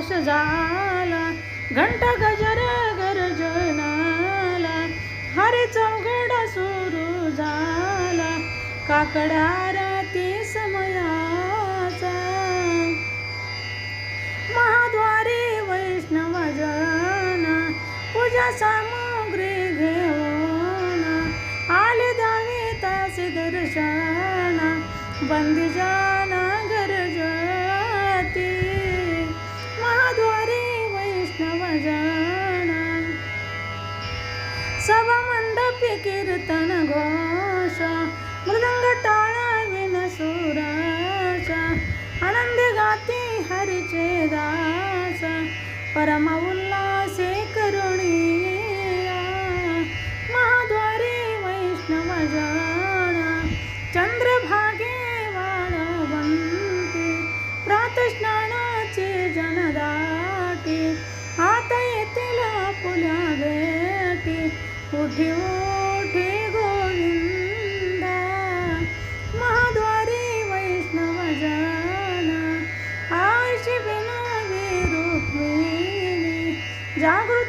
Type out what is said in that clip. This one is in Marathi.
प्रकाश झाला, घंटा गजर गर्जनाला, हरी चौघडा सुरू झाला, काकड्या आरती समयाचा. महाद्वारी वैष्णव जन पूजा सामुग्री घेऊन आले द्यावे तासे दर्शन, बंदी जाना गरजती. महाद्वारी वैष्णव जन सभा मंडपी कीर्तन घोष, मृदंग टाळा विन सुराचा, आनंदी गाती हरीचे दास, परम उल्हासे करुणिया. महाद्वारी वैष्णव जन चंद्रभागे वाळवंती, प्रातस्नानाचे जनदाटी, आता येतील आपुल्या भेटी, उठी उठी गोविंदा. महाद्वारी वैष्णव जन आळशी बिनावी रुक्मिणी, जागृत